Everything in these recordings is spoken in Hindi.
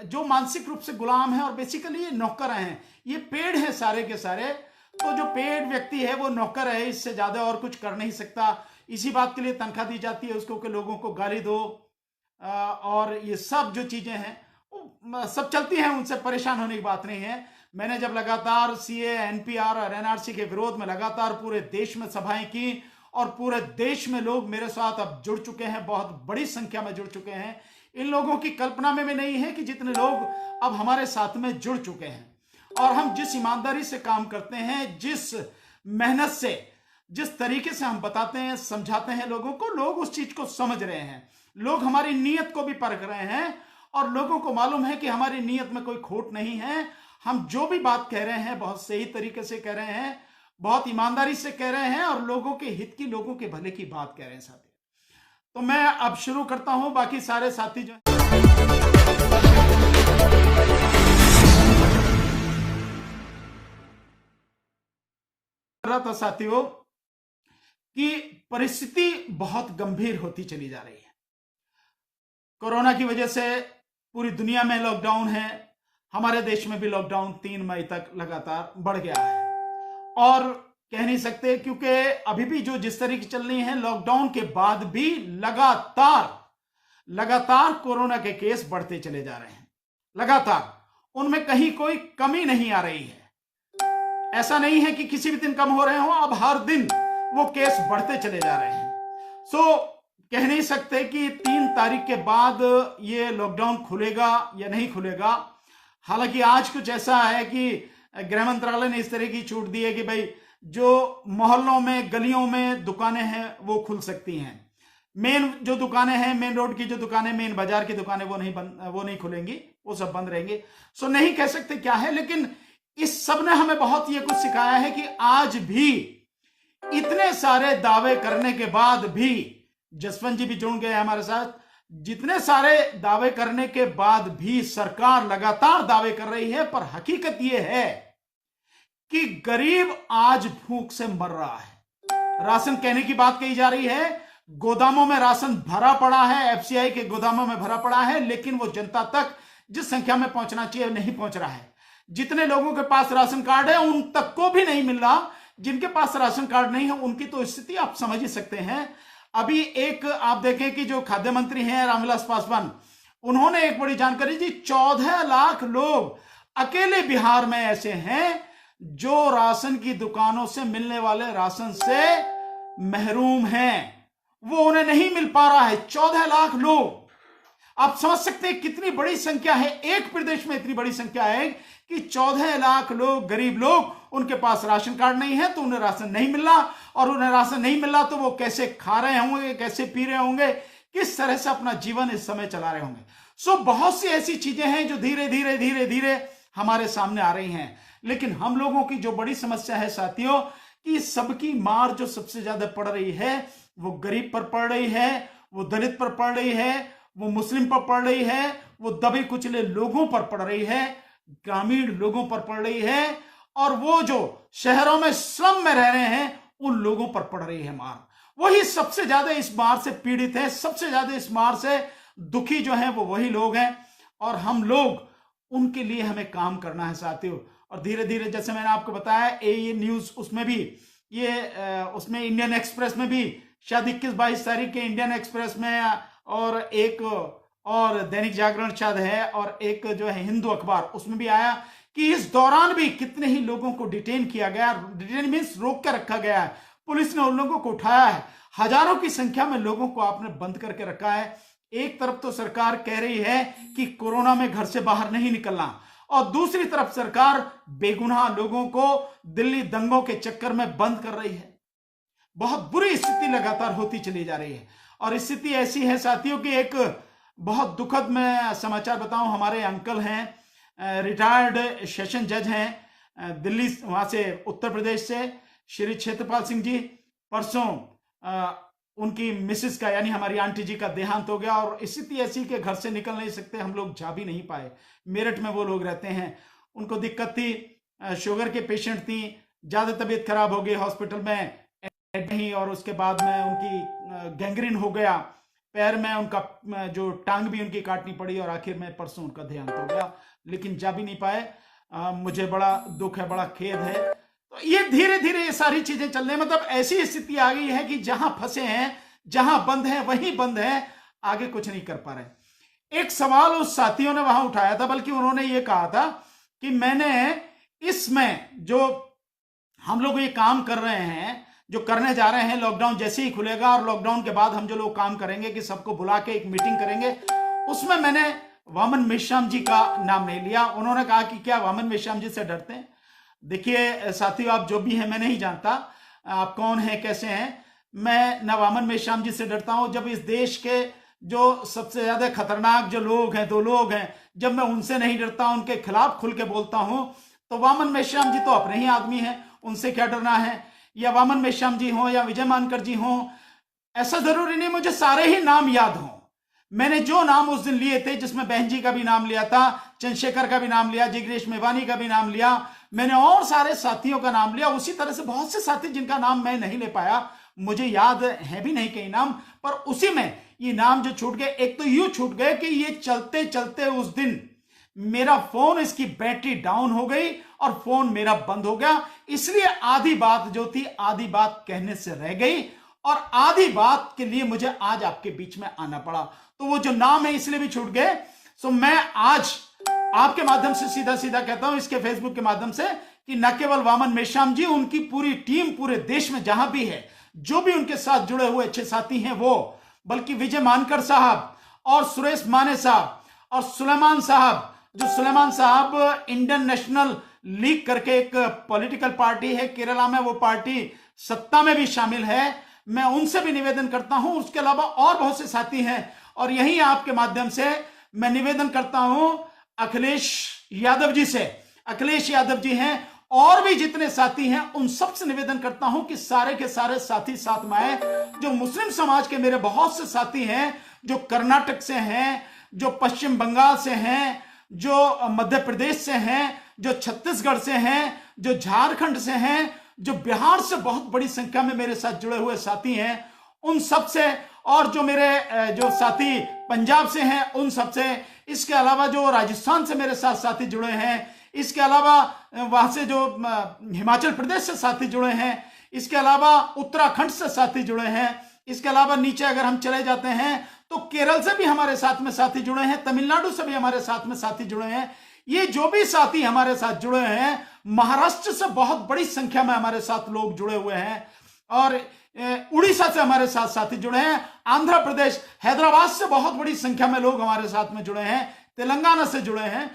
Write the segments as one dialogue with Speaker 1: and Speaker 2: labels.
Speaker 1: जो मानसिक रूप से गुलाम है और बेसिकली ये नौकर हैं, ये पेड़ हैं सारे के सारे। तो जो पेड़ व्यक्ति है वो नौकर है, इससे ज्यादा और कुछ कर नहीं सकता। इसी बात के लिए तनख्वाह दी जाती है उसको कि लोगों को गाली दो, और ये सब जो चीजें हैं वो सब चलती हैं, उनसे परेशान होने की बात नहीं है। मैंने जब लगातार सीए, एनपीआर और एनआरसी के विरोध में लगातार पूरे देश में सभाएं की, और पूरे देश में लोग मेरे साथ अब जुड़ चुके हैं, बहुत बड़ी संख्या में जुड़ चुके हैं। इन लोगों की कल्पना में भी नहीं है कि जितने लोग अब हमारे साथ में जुड़ चुके हैं, और हम जिस ईमानदारी से काम करते हैं, जिस मेहनत से, जिस तरीके से हम बताते हैं, समझाते हैं लोगों को, लोग उस चीज को समझ रहे हैं। लोग हमारी नीयत को भी परख रहे हैं, और लोगों को मालूम है कि हमारी नीयत में कोई खोट नहीं है। हम जो भी बात कह रहे हैं बहुत सही तरीके से कह रहे हैं, बहुत ईमानदारी से कह रहे हैं, और लोगों के हित की, लोगों के भले की बात कह रहे हैं साथी। तो मैं अब शुरू करता हूं। बाकी सारे साथी जो रहा था साथियों कि परिस्थिति बहुत गंभीर होती चली जा रही है। कोरोना की वजह से पूरी दुनिया में लॉकडाउन है, हमारे देश में भी लॉकडाउन 3 मई तक लगातार बढ़ गया है। और कह नहीं सकते, क्योंकि अभी भी जो जिस तरीके चल रही है, लॉकडाउन के बाद भी लगातार कोरोना के केस बढ़ते चले जा रहे हैं। लगातार उनमें कहीं कोई कमी नहीं आ रही है। ऐसा नहीं है कि किसी भी दिन कम हो रहे हो, अब हर दिन वो केस बढ़ते चले जा रहे हैं। सो कह नहीं सकते कि 3 तारीख के बाद ये लॉकडाउन खुलेगा या नहीं खुलेगा। हालांकि आज कुछ ऐसा है कि गृह मंत्रालय ने इस तरह की छूट दी है कि भाई जो मोहल्लों में, गलियों में दुकानें हैं वो खुल सकती हैं। मेन जो दुकानें हैं, मेन रोड की जो दुकानें, मेन बाजार की दुकानें, वो नहीं खुलेंगी, वो सब बंद रहेंगे। सो नहीं कह सकते क्या है, लेकिन इस सब ने हमें बहुत ये कुछ सिखाया है कि आज भी इतने सारे दावे करने के बाद भी, जसवंत जी भी जुड़ गए हमारे साथ, जितने सारे दावे करने के बाद भी सरकार लगातार दावे कर रही है, पर हकीकत यह है कि गरीब आज भूख से मर रहा है। राशन कहने की बात कही जा रही है, गोदामों में राशन भरा पड़ा है, एफसीआई के गोदामों में भरा पड़ा है, लेकिन वो जनता तक जिस संख्या में पहुंचना चाहिए नहीं पहुंच रहा है। जितने लोगों के पास राशन कार्ड है उन तक को भी नहीं मिल रहा। जिनके पास राशन कार्ड नहीं है उनकी तो स्थिति आप समझ ही सकते हैं। अभी एक आप देखें कि जो खाद्य मंत्री हैं रामविलास पासवान, उन्होंने एक बड़ी जानकारी दी, 14 लाख लोग अकेले बिहार में ऐसे हैं जो राशन की दुकानों से मिलने वाले राशन से महरूम हैं, वो उन्हें नहीं मिल पा रहा है। 14 लाख लोग, आप समझ सकते हैं कितनी बड़ी संख्या है। एक प्रदेश में इतनी बड़ी संख्या है कि 14 लाख लोग, गरीब लोग, उनके पास राशन कार्ड नहीं है, तो उन्हें राशन नहीं मिल रहा, और उन्हें राशन नहीं मिल रहा तो वो कैसे खा रहे होंगे, कैसे पी रहे होंगे, किस तरह से अपना जीवन इस समय चला रहे होंगे। सो बहुत सी ऐसी चीजें हैं जो धीरे धीरे धीरे धीरे हमारे सामने आ रही हैं। लेकिन हम लोगों की जो बड़ी समस्या है साथियों, कि सबकी मार जो सबसे ज्यादा पड़ रही है वो गरीब पर पड़ रही है, वो दलित पर पड़ रही है, वो मुस्लिम पर पड़ रही है, वो दबे कुचले लोगों पर पड़ रही है, ग्रामीण लोगों पर पड़ रही है, और वो जो शहरों में श्रम में रह रहे हैं उन लोगों पर पड़ रही है मार। वही सबसे ज्यादा इस मार से पीड़ित है, सबसे ज्यादा इस मार से दुखी जो है वो वही लोग हैं, और हम लोग उनके लिए हमें काम करना है साथियों। और धीरे धीरे, जैसे मैंने आपको बताया, ये न्यूज उसमें भी, उसमें इंडियन एक्सप्रेस में भी शायद 21-22 तारीख के इंडियन एक्सप्रेस में, और एक और दैनिक जागरण शायद है, और एक जो है हिंदू अखबार, उसमें भी आया कि इस दौरान भी कितने ही लोगों को डिटेन किया गया। डिटेन मीन्स रोक कर रखा गया है, पुलिस ने उन लोगों को उठाया है। हजारों की संख्या में लोगों को आपने बंद करके रखा है। एक तरफ तो सरकार कह रही है कि कोरोना में घर से बाहर नहीं निकलना, और दूसरी तरफ सरकार बेगुनाह लोगों को दिल्ली दंगों के चक्कर में बंद कर रही है। बहुत बुरी स्थिति लगातार होती चली जा रही है। और स्थिति ऐसी है साथियों कि एक बहुत दुखद मैं समाचार बताऊं, हमारे अंकल हैं, रिटायर्ड सेशन जज हैं दिल्ली, वहां से उत्तर प्रदेश से, श्री क्षेत्रपाल सिंह जी, परसों उनकी मिसेस का, यानी हमारी आंटी जी का देहांत हो गया। और स्थिति ऐसी कि घर से निकल नहीं सकते, हम लोग जा भी नहीं पाए। मेरठ में वो लोग रहते हैं, उनको दिक्कत थी, शुगर के पेशेंट थी, ज्यादा तबीयत खराब हो गई, हॉस्पिटल में नहीं, और उसके बाद में उनकी गैंग्रीन हो गया, पैर में उनका जो टांग भी उनकी काटनी पड़ी और आखिर में परसों उनका देहांत हो गया, लेकिन जा भी नहीं पाए। मुझे बड़ा दुख है, बड़ा खेद है। तो ये धीरे धीरे ये सारी चीजें चल रही, मतलब ऐसी स्थिति आ गई है कि जहां फंसे हैं, जहां बंद है वहीं बंद है, आगे कुछ नहीं कर पा रहे। एक सवाल उस साथियों ने वहां उठाया था, बल्कि उन्होंने ये कहा था कि मैंने इसमें जो हम लोग ये काम कर रहे हैं, जो करने जा रहे हैं, लॉकडाउन जैसे ही खुलेगा और लॉकडाउन के बाद हम जो लोग काम करेंगे कि सबको बुला के एक मीटिंग करेंगे, उसमें मैंने वामन मेश्राम जी का नाम नहीं लिया। उन्होंने कहा कि क्या वामन मेश्राम जी से डरते हैं? देखिए साथियों, आप जो भी हैं, मैं नहीं जानता आप कौन हैं, कैसे हैं। मैं न वामन मेश्राम जी से डरता हूं। जब इस देश के जो सबसे ज्यादा खतरनाक जो लोग हैं, 2 लोग हैं, जब मैं उनसे नहीं डरता, उनके खिलाफ खुल के बोलता हूं, तो वामन मेश्राम जी तो अपने ही आदमी हैं, उनसे क्या डरना है। या वामन मेश्राम जी हो या विजय मानकर जी हो, ऐसा जरूरी नहीं मुझे सारे ही नाम याद हों। मैंने जो नाम उस दिन लिए थे, जिसमें बहन जी का भी नाम लिया था, चंद्रशेखर का भी नाम लिया, जिग्नेश मेवानी का भी नाम लिया, मैंने और सारे साथियों का नाम लिया। उसी तरह से बहुत से साथी जिनका नाम मैं नहीं ले पाया, मुझे याद है भी नहीं कई नाम, पर उसी में ये नाम जो छूट गए, एक तो यूं छूट गए कि ये चलते चलते उस दिन मेरा फोन, इसकी बैटरी डाउन हो गई और फोन मेरा बंद हो गया। इसलिए आधी बात जो थी, आधी बात कहने से रह गई और आधी बात के लिए मुझे आज आपके बीच में आना पड़ा। तो वो जो नाम है इसलिए भी छूट गए। सो मैं आज आपके माध्यम से सीधा सीधा कहता हूं, इसके फेसबुक के माध्यम से, कि न केवल वामन मेश्राम जी, उनकी पूरी टीम पूरे देश में जहां भी है, जो भी उनके साथ जुड़े हुए अच्छे साथी हैं वो, बल्कि विजय मानकर साहब और सुरेश माने साहब और सुलेमान साहब, जो सुलेमान साहब इंडियन नेशनल लीग करके एक पॉलिटिकल पार्टी है केरला में, वो पार्टी सत्ता में भी शामिल है, मैं उनसे भी निवेदन करता हूं। उसके अलावा और बहुत से साथी हैं, और यही आपके माध्यम से मैं निवेदन करता हूं अखिलेश यादव जी से। अखिलेश यादव जी हैं, और भी जितने साथी हैं, उन सबसे निवेदन करता हूं कि सारे के सारे साथी साथ में आए। जो मुस्लिम समाज के मेरे बहुत से साथी हैं, जो कर्नाटक से हैं, जो पश्चिम बंगाल से हैं, जो मध्य प्रदेश से हैं, जो छत्तीसगढ़ से हैं, जो झारखंड से हैं, जो बिहार से बहुत बड़ी संख्या में मेरे साथ जुड़े हुए साथी हैं, उन सब से, और जो मेरे जो साथी पंजाब से हैं उन सब से, इसके अलावा जो राजस्थान से मेरे साथ साथी जुड़े हैं, इसके अलावा वहां से जो हिमाचल प्रदेश से साथी जुड़े हैं, इसके अलावा उत्तराखंड से साथी जुड़े हैं, इसके अलावा नीचे अगर हम चले जाते हैं तो केरल से भी हमारे साथ में साथी जुड़े हैं, तमिलनाडु से भी हमारे साथ में साथी जुड़े हैं। ये जो भी साथी हमारे साथ जुड़े हैं, महाराष्ट्र से बहुत बड़ी संख्या में हमारे साथ लोग जुड़े हुए हैं, और उड़ीसा से हमारे साथ साथी जुड़े हैं, आंध्र प्रदेश, हैदराबाद से बहुत बड़ी संख्या में लोग हमारे साथ में जुड़े हैं, तेलंगाना से जुड़े हैं।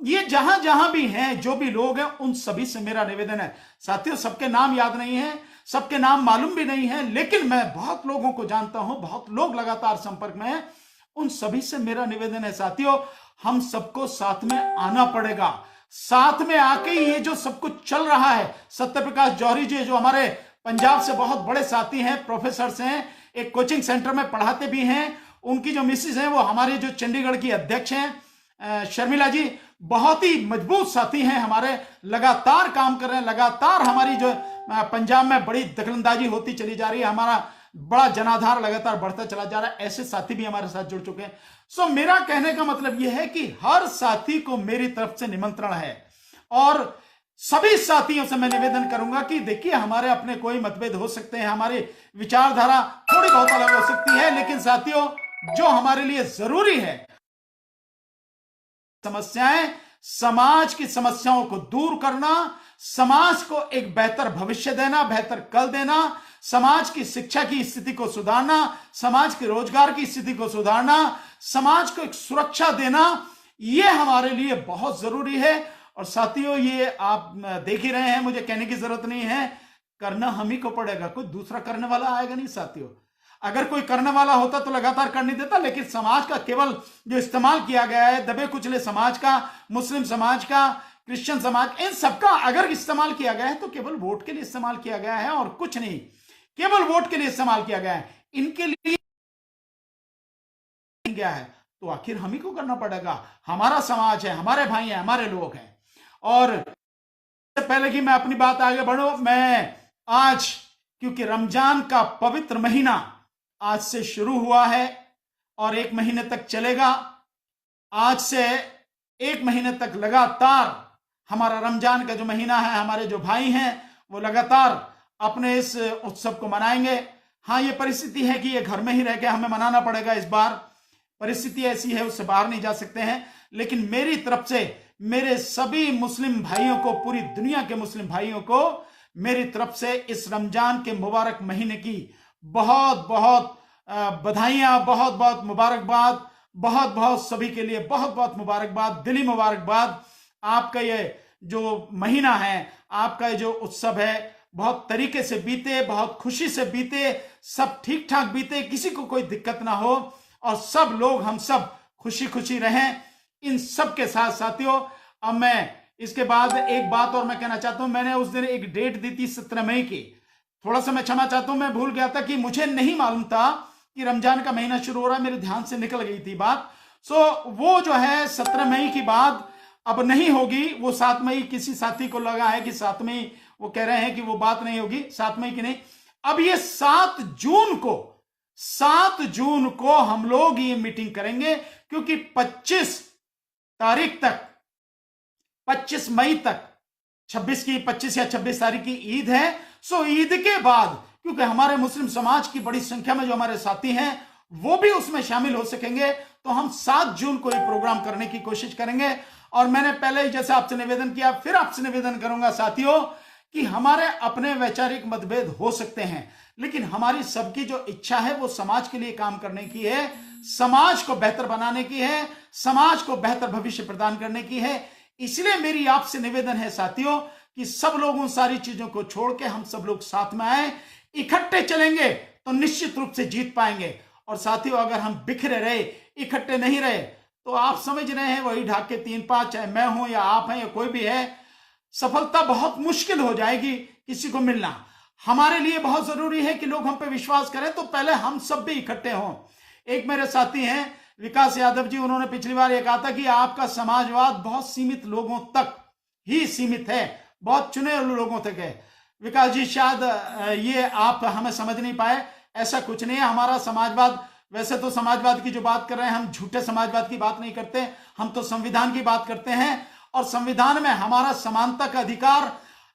Speaker 1: ये जहां जहां भी हैं, जो भी लोग हैं, उन सभी से मेरा निवेदन है। साथियों, सबके नाम याद नहीं है, सबके नाम मालूम भी नहीं है, लेकिन मैं बहुत लोगों को जानता हूं, बहुत लोग लगातार संपर्क में हैं। उन सभी से मेरा निवेदन है साथियों, हम सबको साथ में आना पड़ेगा। साथ में आके ये जो सब कुछ चल रहा है, सत्यप्रकाश जौहरी जी जो हमारे पंजाब से बहुत बड़े साथी हैं, प्रोफेसर हैं, एक कोचिंग सेंटर में पढ़ाते भी हैं, उनकी जो मिसिस हैं वो हमारे जो चंडीगढ़ की अध्यक्ष हैं शर्मिला जी, बहुत ही मजबूत साथी हैं हमारे, लगातार काम कर रहे हैं, लगातार हमारी जो पंजाब में बड़ी दखलंदाजी होती चली जा रही है, हमारा बड़ा जनाधार लगातार बढ़ता चला जा रहा है, ऐसे साथी भी हमारे साथ जुड़ चुके हैं। मेरा कहने का मतलब यह है कि हर साथी को मेरी तरफ से निमंत्रण है, और सभी साथियों से मैं निवेदन करूंगा कि देखिए, हमारे अपने कोई मतभेद हो सकते हैं, हमारी विचारधारा थोड़ी बहुत अलग हो सकती है, लेकिन साथियों, जो हमारे लिए जरूरी है, समस्याएं, समाज की समस्याओं को दूर करना, समाज को एक बेहतर भविष्य देना, बेहतर कल देना, समाज की शिक्षा की स्थिति को सुधारना, समाज के रोजगार की स्थिति को सुधारना, समाज को एक सुरक्षा देना, यह हमारे लिए बहुत जरूरी है। और साथियों, ये आप देख ही रहे हैं, मुझे कहने की जरूरत नहीं है, करना हम ही को पड़ेगा, कोई दूसरा करने वाला आएगा नहीं साथियों। अगर कोई करने वाला होता तो लगातार कर नहीं देता, लेकिन समाज का केवल जो इस्तेमाल किया गया है, दबे कुचले समाज का, मुस्लिम समाज का, क्रिश्चियन समाज, इन सबका अगर इस्तेमाल किया गया है तो केवल वोट के लिए इस्तेमाल किया गया है और कुछ नहीं, केवल वोट के लिए इस्तेमाल किया गया है, इनके लिए गया है, तो आखिर हम ही को करना पड़ेगा। हमारा समाज है, हमारे भाई हैं, हमारे लोग हैं। और पहले कि मैं अपनी बात आगे बढ़ूं, मैं आज, क्योंकि रमजान का पवित्र महीना आज से शुरू हुआ है और 1 महीने तक चलेगा। आज से 1 महीने तक लगातार हमारा रमजान का जो महीना है, हमारे जो भाई हैं वो लगातार अपने इस उत्सव को मनाएंगे। हाँ, ये परिस्थिति है कि ये घर में ही रह के हमें मनाना पड़ेगा। इस बार परिस्थिति ऐसी है, उससे बाहर नहीं जा सकते हैं। लेकिन मेरी तरफ से मेरे सभी मुस्लिम भाइयों को, पूरी दुनिया के मुस्लिम भाइयों को मेरी तरफ से इस रमजान के मुबारक महीने की बहुत बहुत बधाइयां, बहुत बहुत मुबारकबाद, बहुत बहुत सभी के लिए बहुत बहुत मुबारकबाद, दिली मुबारकबाद। आपका ये जो महीना है, आपका जो उत्सव है, बहुत तरीके से बीते, बहुत खुशी से बीते, सब ठीक ठाक बीते, किसी को कोई दिक्कत ना हो और सब लोग, हम सब खुशी खुशी रहें। इन सब के साथ साथियों, अब मैं इसके बाद एक बात और मैं कहना चाहता हूं। मैंने उस दिन एक डेट दी थी 17 मई की। थोड़ा सा मैं क्षमा चाहता हूं, मैं भूल गया था कि मुझे नहीं मालूम था कि रमजान का महीना शुरू हो रहा है, मेरे ध्यान से निकल गई थी बात। वो जो है 17 मई की बात अब नहीं होगी। वो 7 मई किसी साथी को लगा है कि 7 मई, वो कह रहे हैं कि वो बात नहीं होगी, 7 मई की नहीं। अब ये 7 जून को हम लोग ये मीटिंग करेंगे, क्योंकि 25 तारीख तक, 25 मई तक, 25 या 26 तारीख की ईद है। सो ईद के बाद, क्योंकि हमारे मुस्लिम समाज की बड़ी संख्या में जो हमारे साथी हैं वो भी उसमें शामिल हो सकेंगे, तो हम 7 जून को ये प्रोग्राम करने की कोशिश करेंगे। और मैंने पहले ही जैसे आपसे निवेदन किया, फिर आपसे निवेदन करूंगा साथियों, कि हमारे अपने वैचारिक मतभेद हो सकते हैं, लेकिन हमारी सबकी जो इच्छा है वो समाज के लिए काम करने की है, समाज को बेहतर बनाने की है, समाज को बेहतर भविष्य प्रदान करने की है। इसलिए मेरी आपसे निवेदन है साथियों कि सब लोग उन सारी चीजों को छोड़ के हम सब लोग साथ में आए, इकट्ठे चलेंगे तो निश्चित रूप से जीत पाएंगे। और साथियों, अगर हम बिखरे रहे, इकट्ठे नहीं रहे, तो आप समझ रहे हैं वही ढाक के 3-5, चाहे मैं हूं या आप हैं या कोई भी है, सफलता बहुत मुश्किल हो जाएगी किसी को मिलना। हमारे लिए बहुत जरूरी है कि लोग हम पे विश्वास करें, तो पहले हम सब भी इकट्ठे हों। एक मेरे साथी हैं विकास यादव जी, उन्होंने पिछली बार ये कहा था कि आपका समाजवाद बहुत सीमित लोगों तक ही सीमित है, बहुत चुने हुए लोगों तक है। विकास जी, शायद ये आप हमें समझ नहीं पाए, ऐसा कुछ नहीं है। हमारा समाजवाद, वैसे तो समाजवाद की जो बात कर रहे हैं, हम झूठे समाजवाद की बात नहीं करते, हम तो संविधान की बात करते हैं। और संविधान में हमारा समानता का अधिकार,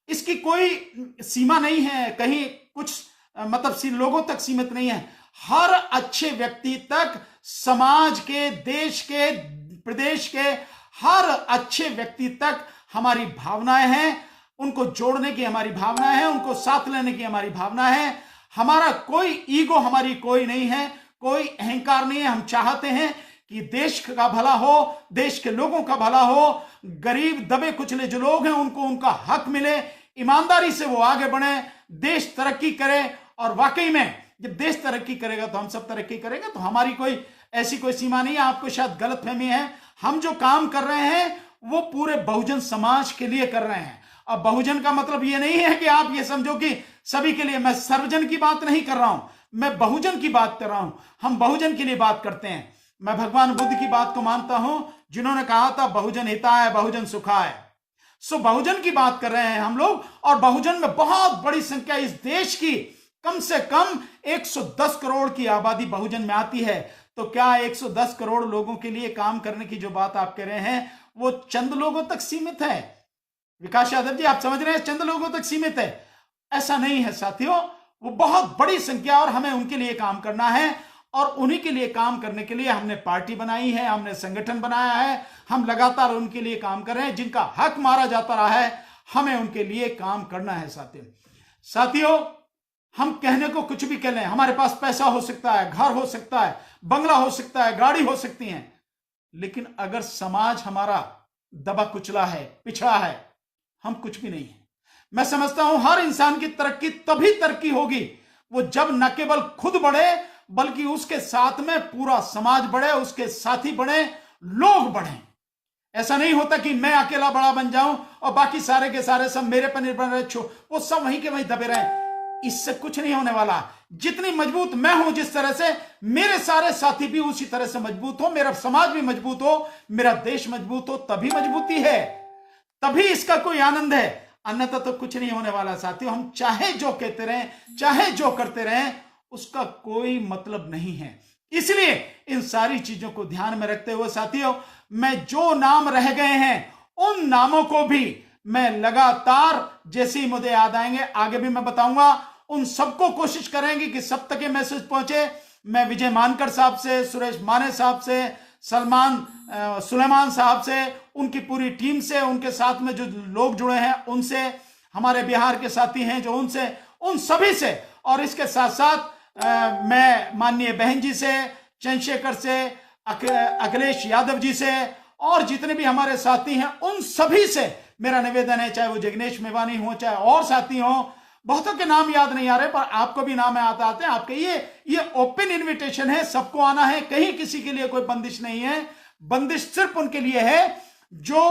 Speaker 1: इसकी कोई सीमा नहीं है, कहीं कुछ मतलब लोगों तक सीमित नहीं है। हर अच्छे व्यक्ति तक, समाज के, देश के, प्रदेश के हर अच्छे व्यक्ति तक हमारी भावनाएं हैं, उनको जोड़ने की हमारी भावना है, उनको साथ लेने की हमारी भावना है। हमारा कोई ईगो, हमारी कोई नहीं है, कोई अहंकार नहीं है। हम चाहते हैं कि देश का भला हो, देश के लोगों का भला हो, गरीब दबे कुचले जो लोग हैं उनको उनका हक मिले, ईमानदारी से वो आगे बढ़े, देश तरक्की करे। और वाकई में जब देश तरक्की करेगा तो हम सब तरक्की करेंगे। तो हमारी कोई ऐसी कोई सीमा नहीं है। आपको शायद गलतफहमी है, हम जो काम कर रहे हैं वो पूरे बहुजन समाज के लिए कर रहे हैं। अब बहुजन का मतलब ये नहीं है कि आप ये समझो कि सभी के लिए। मैं सर्वजन की बात नहीं कर रहा हूं, मैं बहुजन की बात कर रहा हूं। हम बहुजन के लिए बात करते हैं। मैं भगवान बुद्ध की बात को मानता हूं, जिन्होंने कहा था बहुजन हिताय बहुजन सुखाय। सो बहुजन की बात कर रहे हैं हम लोग। और बहुजन में बहुत बड़ी संख्या इस देश की, कम से कम 110 करोड़ की आबादी बहुजन में आती है। तो क्या 110 करोड़ लोगों के लिए काम करने की जो बात आप कह रहे हैं वो चंद लोगों तक सीमित है? विकास यादव जी, आप समझ रहे हैं चंद लोगों तक सीमित है? ऐसा नहीं है साथियों, वो बहुत बड़ी संख्या, और हमें उनके लिए काम करना है। और उन्हीं के लिए काम करने के लिए हमने पार्टी बनाई है, हमने संगठन बनाया है, हम लगातार उनके लिए काम कर रहे हैं। जिनका हक मारा जाता रहा है, हमें उनके लिए काम करना है साथियों। हम कहने को कुछ भी कह लें, हमारे पास पैसा हो सकता है, घर हो सकता है, बंगला हो सकता है, गाड़ी हो सकती है, लेकिन अगर समाज हमारा दबा कुचला है, पिछड़ा है, हम कुछ भी नहीं है। मैं समझता हूं हर इंसान की तरक्की तभी तरक्की होगी वो जब न केवल खुद बढ़े, बल्कि उसके साथ में पूरा समाज बढ़े, उसके साथी बढ़े, लोग बढ़े। ऐसा नहीं होता कि मैं अकेला बड़ा बन जाऊं और बाकी सारे के सारे सब मेरे पर निर्भर रहे, वो सब वहीं के वहीं दबे रहे। इससे कुछ नहीं होने वाला। जितनी मजबूत मैं हूं, जिस तरह से मेरे सारे साथी भी उसी तरह से मजबूत हो, मेरा समाज भी मजबूत हो, मेरा देश मजबूत हो, तभी मजबूती है, तभी इसका कोई आनंद है। अन्यथा तो कुछ नहीं होने वाला साथियों। हम चाहे जो कहते रहें, चाहे जो करते रहें, उसका कोई मतलब नहीं है। इसलिए इन सारी चीजों को ध्यान में रखते हुए साथियों, मैं जो नाम रह गए हैं उन नामों को भी मैं लगातार जैसे ही मुझे याद आएंगे आगे भी मैं बताऊंगा। उन सबको कोशिश करेंगे कि सब तक ये मैसेज पहुंचे। मैं विजय मानकर साहब से, सुरेश माने साहब से, सुलेमान साहब से, उनकी पूरी टीम से, उनके साथ में जो लोग जुड़े हैं उनसे, हमारे बिहार के साथी हैं जो उनसे, उन सभी से, और इसके साथ साथ मैं माननीय बहन जी से, चंद्रशेखर से, अखिलेश यादव जी से, और जितने भी हमारे साथी हैं उन सभी से मेरा निवेदन है, चाहे वो जिग्नेश मेवानी हो, चाहे और साथी हो, बहुतों के नाम याद नहीं आ रहे पर आपको भी नाम आते हैं आपके। ये ओपन इनविटेशन है, सबको आना है, कहीं किसी के लिए कोई बंदिश नहीं है। बंदिश सिर्फ उनके लिए है जो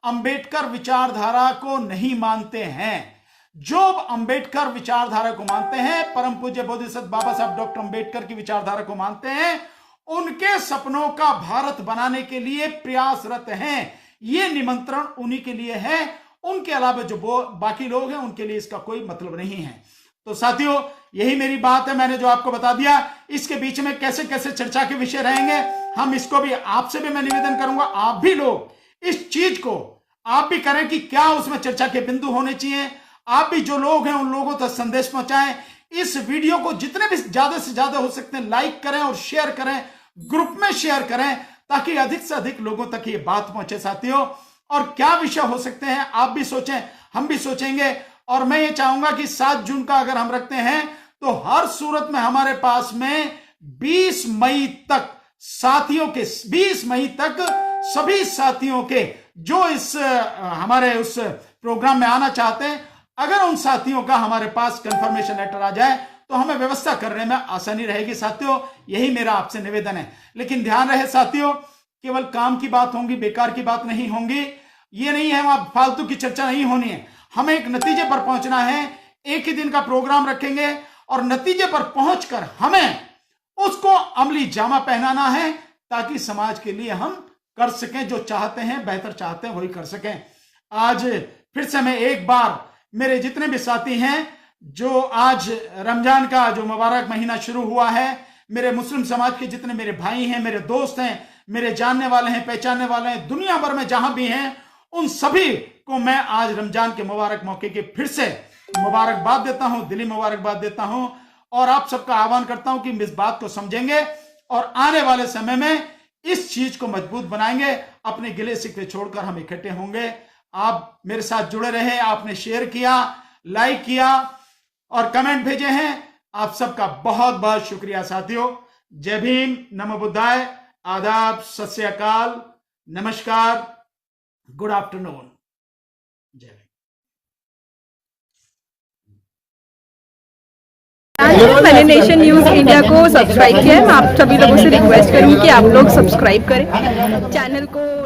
Speaker 1: अंबेडकर विचारधारा को नहीं मानते हैं। जो अंबेडकर विचारधारा को मानते हैं, परम पूज्य बोधिसत्व बाबा साहब डॉक्टर अंबेडकर की विचारधारा को मानते हैं, उनके सपनों का भारत बनाने के लिए प्रयासरत हैं। ये निमंत्रण उन्हीं के लिए है, उनके अलावा जो बाकी लोग हैं उनके लिए इसका कोई मतलब नहीं है। तो साथियों, यही मेरी बात है, मैंने जो आपको बता दिया। इसके बीच में कैसे कैसे चर्चा के विषय रहेंगे, हम इसको भी आपसे भी मैं निवेदन करूंगा, आप भी लोग इस चीज को आप भी करें कि क्या उसमें चर्चा के बिंदु होने चाहिए। आप भी जो लोग हैं उन लोगों तक संदेश पहुंचाएं। इस वीडियो को जितने भी ज्यादा से ज्यादा हो सकते हैं लाइक करें और शेयर करें, ग्रुप में शेयर करें, ताकि अधिक से अधिक लोगों तक ये बात पहुंचे साथियों। और क्या विषय हो सकते हैं आप भी सोचें, हम भी सोचेंगे। और मैं ये चाहूंगा कि 7 जून का अगर हम रखते हैं तो हर सूरत में हमारे पास में 20 मई तक साथियों के, 20 मई तक सभी साथियों के जो इस हमारे उस प्रोग्राम में आना चाहते हैं, अगर उन साथियों का हमारे पास कंफर्मेशन लेटर आ जाए तो हमें व्यवस्था करने में आसानी रहेगी साथियों। यही मेरा आपसे निवेदन है। लेकिन ध्यान रहे साथियों, केवल काम की बात होंगी, बेकार की बात नहीं होंगी। ये नहीं है वहां फालतू की चर्चा नहीं होनी है, हमें एक नतीजे पर पहुंचना है। एक ही दिन का प्रोग्राम रखेंगे और नतीजे पर पहुंचकर हमें उसको अमली जामा पहनाना है, ताकि समाज के लिए हम कर सकें जो चाहते हैं, बेहतर चाहते हैं वही कर सकें। आज फिर से मैं एक बार मेरे जितने भी साथी हैं, जो आज रमजान का जो मुबारक महीना शुरू हुआ है, मेरे मुस्लिम समाज के जितने मेरे भाई हैं, मेरे दोस्त हैं, मेरे जानने वाले हैं, पहचानने वाले हैं, दुनिया भर में जहां भी हैं, उन सभी को मैं आज रमजान के मुबारक मौके की फिर से मुबारकबाद देता हूं, दिली मुबारकबाद देता हूं। और आप सबका आह्वान करता हूं कि इस बात को समझेंगे और आने वाले समय में इस चीज को मजबूत बनाएंगे। अपने गिले शिकवे छोड़कर हम इकट्ठे होंगे। आप मेरे साथ जुड़े रहे, आपने शेयर किया, लाइक किया और कमेंट भेजे हैं, आप सबका बहुत बहुत शुक्रिया साथियों। जय भीम, नमो बुद्धाय, आदाब, सत श्री अकाल, नमस्कार, गुड आफ्टरनून, जय भीम।
Speaker 2: मैंने नेशन न्यूज़ इंडिया को सब्सक्राइब किया है। मैं आप सभी लोगों से रिक्वेस्ट करूंगी कि आप लोग सब्सक्राइब करें चैनल को।